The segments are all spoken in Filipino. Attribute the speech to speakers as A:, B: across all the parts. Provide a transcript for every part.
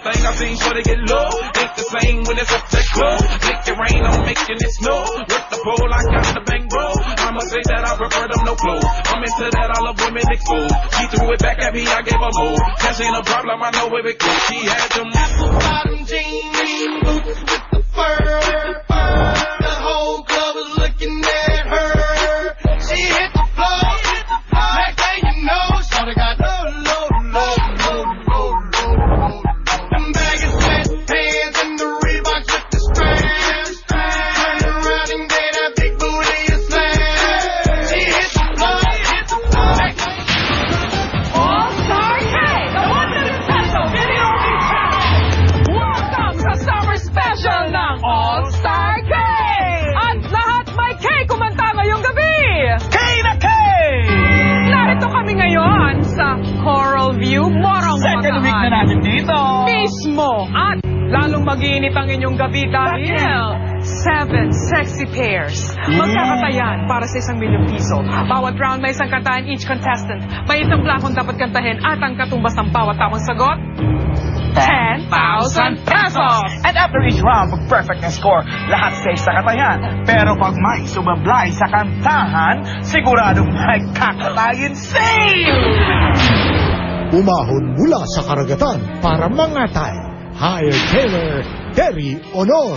A: thing I seen sure to get low. Ain't the same when it's up that club. Make it rain, I'm making it snow. With the pole, I got the bang bro. I'ma say that I prefer them no clothes. I'm into that, I love women exposed. She threw it back at me, I gave her more. Cash ain't a problem, I know where it goes. She had them apple bottom jeans, boots with the fur. The whole club was looking at her. She hit the floor, next thing you know, shawty got low. Them baggy sweatpants and the Reeboks with the straps. Turn around and get that big booty a slam. She hit the floor,
B: All-Star K, the 100 peso video recap. Welcome sa summer special ng All-Star K. At lahat may K kumanta ngayong gabi.
C: K na K!
B: Narito kami ngayon sa Coral View, Morong
C: Second week na natin dito.
B: mismo. At lalong mag-iinit ang inyong gabi dahil 7 sexy pairs magkakatayan para sa 1 milyong piso. Bawat round may isang kantahan each contestant. May isang plakong dapat kantahin at ang katumbas ng bawat tamang sagot, 10,000 pesos!
C: And after each round, pag perfect na score, lahat safe sa katayan. Pero pag may sumablay sa kantahan, siguradong may kakatayin safe!
D: Umahon mula sa karagatan para mangatay. Hire Taylor, Terry Honor.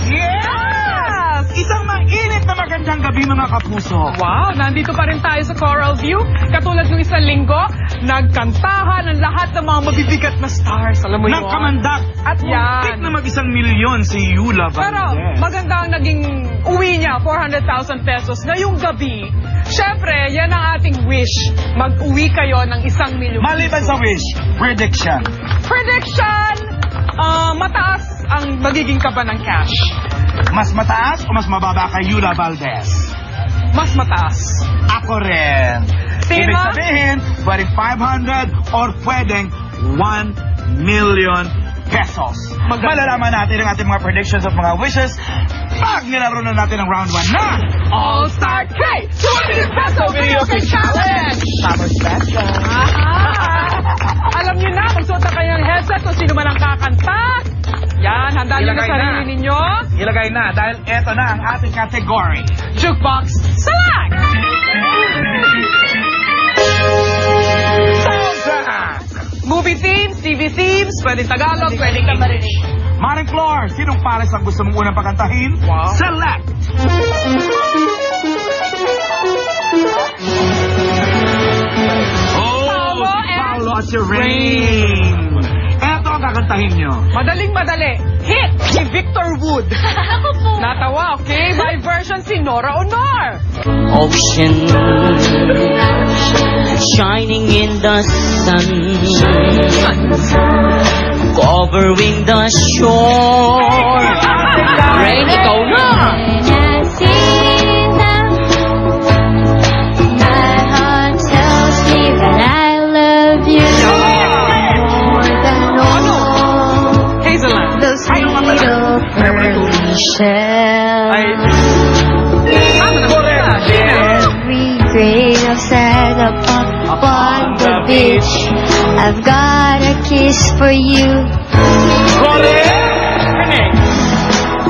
C: Yes! Isang mainit na magandang gabi mga kapuso.
B: Wow, nandito pa rin tayo sa Coral View. Katulad ng isang linggo, nagkantahan ang lahat ng mga mabibigat na stars. Alam mo yun?
C: Nagkamandak at muntik na mag-1 milyon si Yula Valdez.
B: Pero maganda ang naging uwi niya, 400,000 pesos ngayong gabi. Siyempre, yan ang ating wish. Mag-uwi kayo ng 1 milyon.
C: Maliban sa wish, prediction.
B: Prediction! Mataas ang magiging kaba ng cash.
C: Mas mataas o mas mababa kay Yula Valdez?
B: Mas mataas.
C: Ako rin.
B: Tina?
C: Ibig sabihin, pwedeng 500 or pwedeng 1 million pesos. Malalaman natin ang ating mga predictions at mga wishes pag nilaro na natin ang round 1 na
B: All-Star K! 2 million peso video K challenge!
C: Summer Special.
B: Alam niyo na, magsuot na kayo ng headset kung sino man ang kakanta. Yan, handa niyo na sarili ninyo.
C: Ilagay na dahil eto na ang ating category.
B: Jukebox Select!
C: Soundtrack!
B: Movie themes, TV themes, pwedeng Tagalog, pwedeng English.
C: Maring Flor, sinong pares ang gusto mong unang pakantahin?
B: Wow.
C: Select! Paulo at si Rain. Eto ang kakantahin nyo.
B: Madaling-madali. Hit ni Victor Wood.
E: Ako po.
B: Natawa, okay? My version si Nora Honor.
F: Ocean shining in the sun, covering the shore. Rain, ikaw na!
E: My heart tells me that I love you more than all
B: Hazelland.
E: those little pearly shells. Every grain of sand upon the beach, I've got a kiss for you.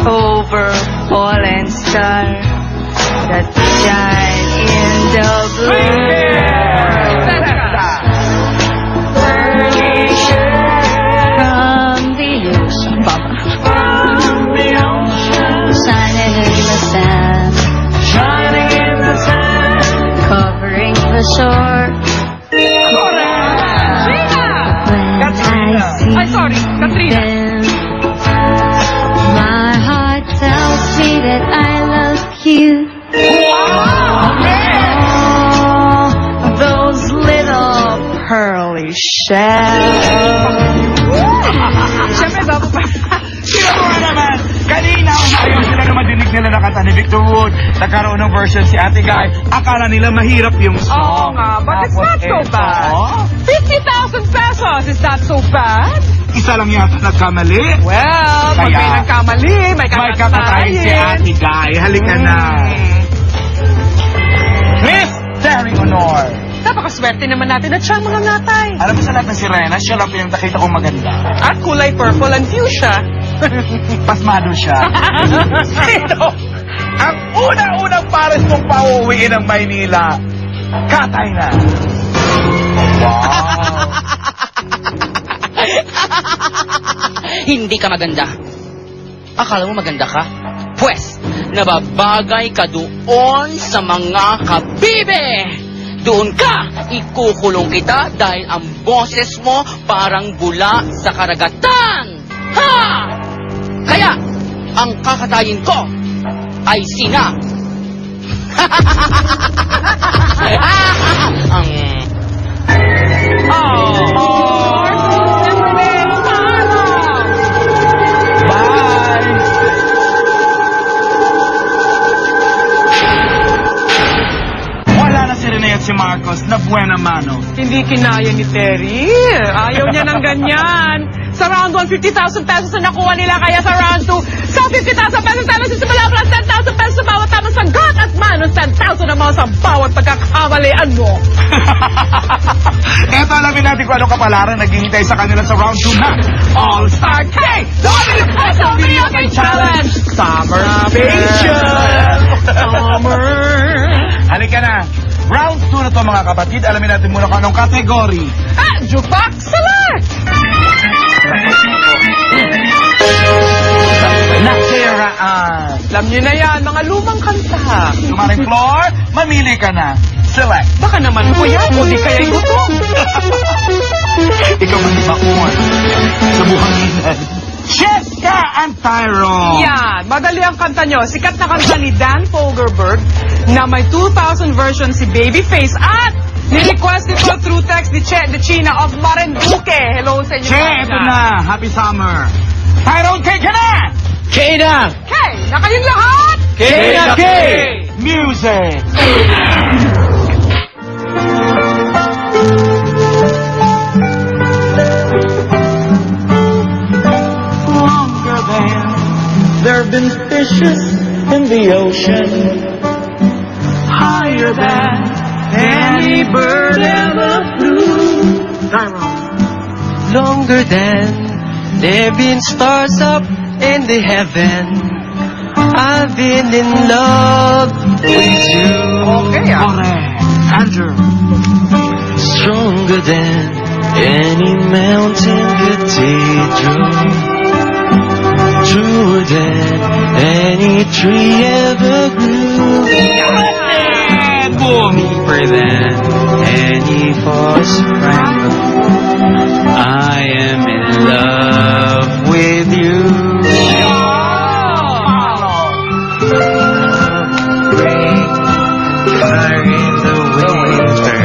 E: Over fallen star that shine in the blue. From the ocean, shining in the sand, covering the shore. When I see
B: Ay, sorry, Katrina.
E: them, my heart tells me that I love you. Oh, those little pearly shells.
B: Siyempre, bago pa.
C: Sinabuha naman! Kanina, ayaw sila na madinig nila na kanta ni Victor Wood. Nagkaroon ng version si Ate Guy. Akala nila mahirap yung
B: Oo
C: song.
B: nga, but it's not so
C: Tapos
B: bad. 50,000 pesos, is that so bad?
C: Isa lang yata nagkamali.
B: Well, pag may
C: Kaya,
B: nagkamali, may
C: May kakatayin si Ate Guy. Halika na. Miss Terry Honor.
B: Napakaswerte swerte naman natin at siya ang mga ngatay.
C: Alam mo sa lahat ng sirena, siya lang yung nakita kong maganda.
B: At kulay purple and fuchsia.
C: Pasmado siya. Sino? Ang unang-unang pares mong pauwiin ng Maynila. Katay na. Wow.
F: Hindi ka maganda. Akala mo maganda ka? Pwes, nababagay ka doon sa mga kabibe! Doon ka, ikukulong kita dahil ang boses mo parang bula sa karagatan! Ha! Kaya, ang kakatayin ko ay sina. ang...
C: Bye! Wala na si Rene at si Marcos na buena mano.
B: Hindi kinaya ni Terry. Ayaw niya ng ganyan. Sa round 1, 50,000 pesos na nakuha nila. Kaya sa round 2, sa 50,000 pesos tayo magsisimula plus 10,000 pesos sa bawat tamang sagot at manus 10,000 naman sa bawat pagkakamalian mo.
C: Eto, alamin natin kung anong kapalaran naghihintay sa kanila sa round 2 na All-Star K! The Peso Video Game Challenge! Summer Special!
B: Summer.
C: Halika na. Round 2 na to mga kapatid. Alamin natin muna kung anong kategory.
B: Jukebox Select!
C: Nasiraan.
B: Alam niyo na yan, mga lumang kanta.
C: Tumaring floor, mamili ka na. Select.
B: Baka naman kuya, o di kaya'y gutom.
C: Ikaw man ba kuwan? Sa buhanginan. Cheska and Tyro.
B: Yan, madali ang kanta nyo. Sikat na kanta ni Dan Fogelberg na may 2000 version si Babyface at ni-request ito through text ni Che de China of Marinduque. Hello sa inyo.
C: Che, ito na. Happy summer. Tyrone, K ka na!
F: K na!
B: Okay, na kayong lahat?
F: K na K!
C: Music. Longer than
G: There have been fishes in the ocean,
C: higher than
G: any bird ever flew.
C: Tyrone.
G: Longer than there have been stars up in the heaven. I've been in love with you.
B: Okay,
C: Correct. Andrew.
G: Stronger than any mountain cathedral. Truer than any tree ever grew.
C: And boom.
G: Deeper than any forest rainbow. I am in love with you. Rain, fire in the winter.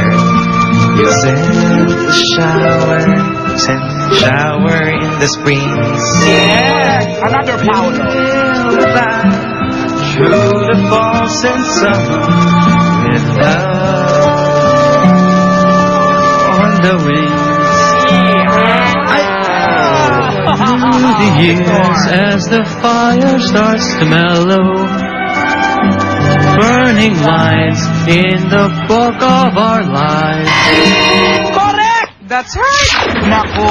G: You send the shower, send the shower in the spring.
C: Yes. Another powder.
G: Through the falls and summer, with love on the wings. Through the years as the fire starts to mellow, burning lines in the book of our lives.
C: Correct.
B: That's right.
C: Naku!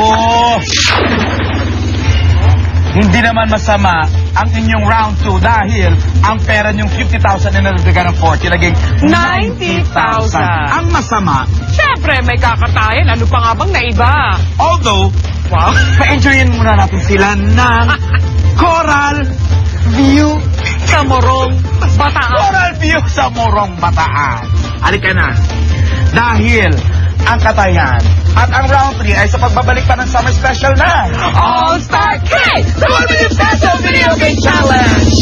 C: Hindi naman masama ang inyong round 2 dahil ang pera niyong 50,000 na nalagdagan ng 40 naging
B: 90,000.
C: Ang masama,
B: Siyempre, may kakatayin. Ano pa nga bang naiba?
C: although, pa-enjoyin muna natin sila ng Coral View
B: Sa Morong Bataan.
C: Coral View sa Morong Bataan. Halika na. Dahil ang katayan at ang round 3 ay sa pagbabalik pa ng summer special na
B: All-Star K!
C: The 1 Million Peso Video Game Challenge!